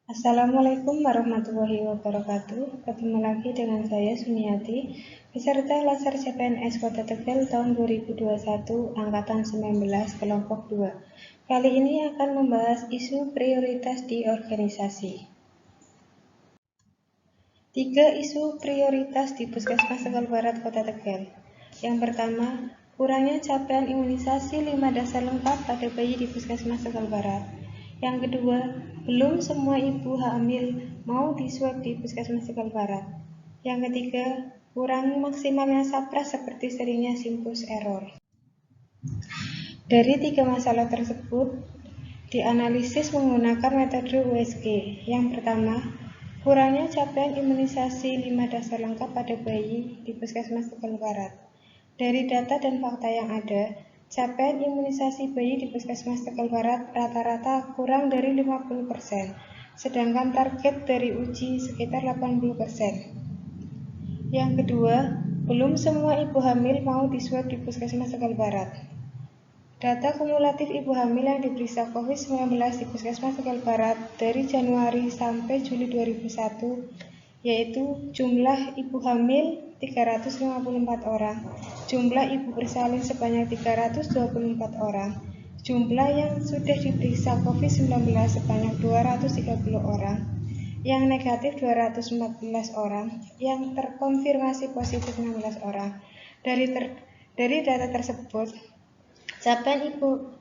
Assalamualaikum warahmatullahi wabarakatuh. Ketemu lagi dengan saya Suniati, peserta Laser CPNS Kota Tegal tahun 2021 angkatan 19 kelompok 2. Kali ini akan membahas isu prioritas di organisasi. 3 isu prioritas di Puskesmas Tegal Barat Kota Tegal. Yang pertama, kurangnya capaian imunisasi 5 dasar lengkap pada bayi di Puskesmas Tegal Barat. Yang kedua, belum semua ibu hamil mau diswab di Puskesmas Tegal Barat. Yang ketiga, kurang maksimalnya sapras seperti seringnya simpus error. Dari 3 masalah tersebut, dianalisis menggunakan metode USG. Yang pertama, kurangnya capaian imunisasi 5 dasar lengkap pada bayi di Puskesmas Tegal Barat. Dari data dan fakta yang ada, capaian imunisasi bayi di Puskesmas Tegal Barat rata-rata kurang dari 50%, sedangkan target dari uji sekitar 80%. Yang kedua, belum semua ibu hamil mau diswab di Puskesmas Tegal Barat. Data kumulatif ibu hamil yang diperiksa COVID-19 di Puskesmas Tegal Barat dari Januari sampai Juli 2001 yaitu jumlah ibu hamil 354 orang, jumlah ibu bersalin sebanyak 324 orang, jumlah yang sudah diperiksa COVID-19 sebanyak 230 orang, yang negatif 214 orang, yang terkonfirmasi positif 16 orang. Dari data tersebut, capaian ibu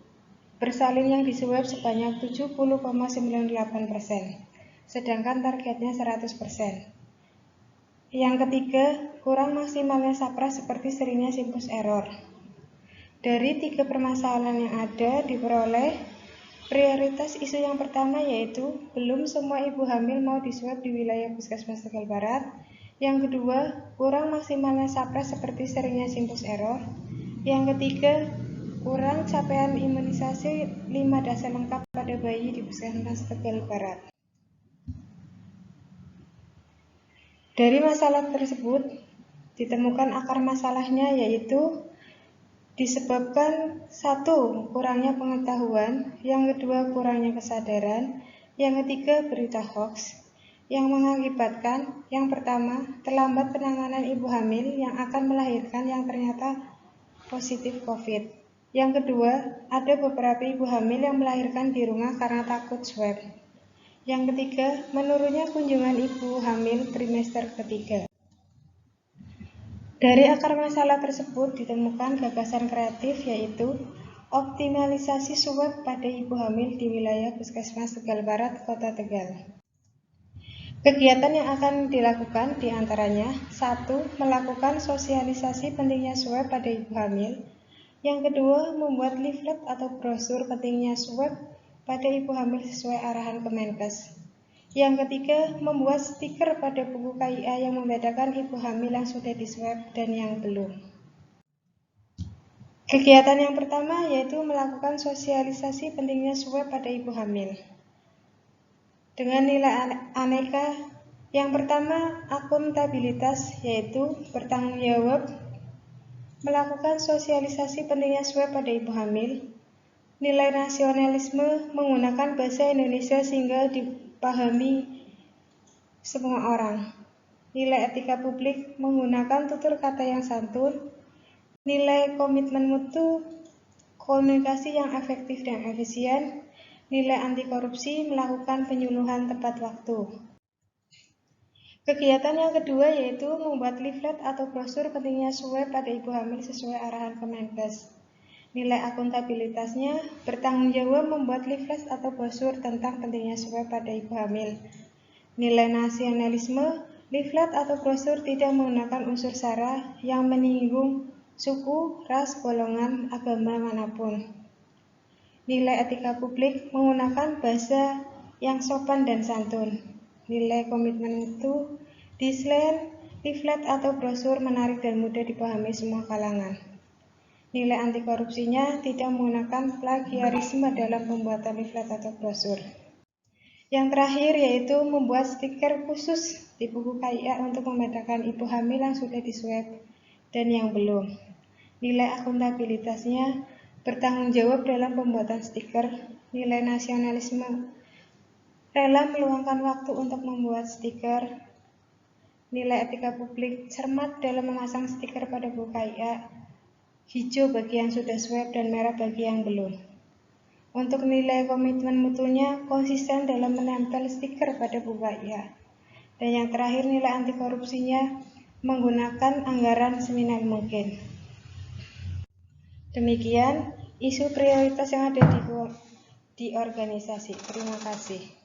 bersalin yang diswab sebanyak 70,98%, sedangkan targetnya 100%. Yang ketiga, kurang maksimalnya sapras seperti seringnya simpus error. Dari 3 permasalahan yang ada diperoleh prioritas isu yang pertama yaitu belum semua ibu hamil mau diswab di wilayah Puskesmas Tegal Barat. Yang kedua, kurang maksimalnya sapras seperti seringnya simpus error. Yang ketiga, kurang capaian imunisasi 5 dasar lengkap pada bayi di Puskesmas Tegal Barat. Dari masalah tersebut, ditemukan akar masalahnya yaitu disebabkan 1. Kurangnya pengetahuan, yang kedua kurangnya kesadaran, yang ketiga berita hoax, yang mengakibatkan yang pertama terlambat penanganan ibu hamil yang akan melahirkan yang ternyata positif COVID. Yang kedua, ada beberapa ibu hamil yang melahirkan di rumah karena takut swab. Yang ketiga, menurunnya kunjungan ibu hamil trimester ketiga. Dari akar masalah tersebut ditemukan gagasan kreatif yaitu optimalisasi swab pada ibu hamil di wilayah Puskesmas Tegal Barat, Kota Tegal. Kegiatan yang akan dilakukan diantaranya 1. Melakukan sosialisasi pentingnya swab pada ibu hamil. Yang kedua, membuat leaflet atau brosur pentingnya swab pada ibu hamil sesuai arahan Kemenkes. Yang ketiga, membuat stiker pada buku KIA yang membedakan ibu hamil yang sudah diswab dan yang belum. Kegiatan yang pertama yaitu melakukan sosialisasi pentingnya swab pada ibu hamil. Dengan nilai aneka, yang pertama akuntabilitas yaitu bertanggung jawab melakukan sosialisasi pentingnya swab pada ibu hamil. Nilai nasionalisme menggunakan bahasa Indonesia sehingga dipahami semua orang. Nilai etika publik menggunakan tutur kata yang santun. Nilai komitmen mutu, komunikasi yang efektif dan efisien. Nilai anti korupsi melakukan penyuluhan tepat waktu. Kegiatan yang kedua yaitu membuat leaflet atau brosur pentingnya swab pada ibu hamil sesuai arahan Kemenkes. Nilai akuntabilitasnya bertanggung jawab membuat leaflet atau brosur tentang pentingnya swab pada ibu hamil. Nilai nasionalisme, leaflet atau brosur tidak menggunakan unsur sara yang menyinggung suku, ras, golongan, agama manapun. Nilai etika publik menggunakan bahasa yang sopan dan santun. Nilai komitmen itu desain, leaflet atau brosur menarik dan mudah dipahami semua kalangan. Nilai anti korupsinya tidak menggunakan plagiarisme dalam pembuatan leaflet atau brosur. Yang terakhir yaitu membuat stiker khusus di buku KIA untuk membedakan ibu hamil yang sudah diswab dan yang belum. Nilai akuntabilitasnya bertanggung jawab dalam pembuatan stiker. Nilai nasionalisme rela meluangkan waktu untuk membuat stiker, nilai etika publik, cermat dalam memasang stiker pada buku KIA, hijau bagi yang sudah swab dan merah bagi yang belum. Untuk nilai komitmen mutunya, konsisten dalam menempel stiker pada buku KIA. Dan yang terakhir, nilai anti korupsinya menggunakan anggaran seminimal mungkin. Demikian isu prioritas yang ada di organisasi. Terima kasih.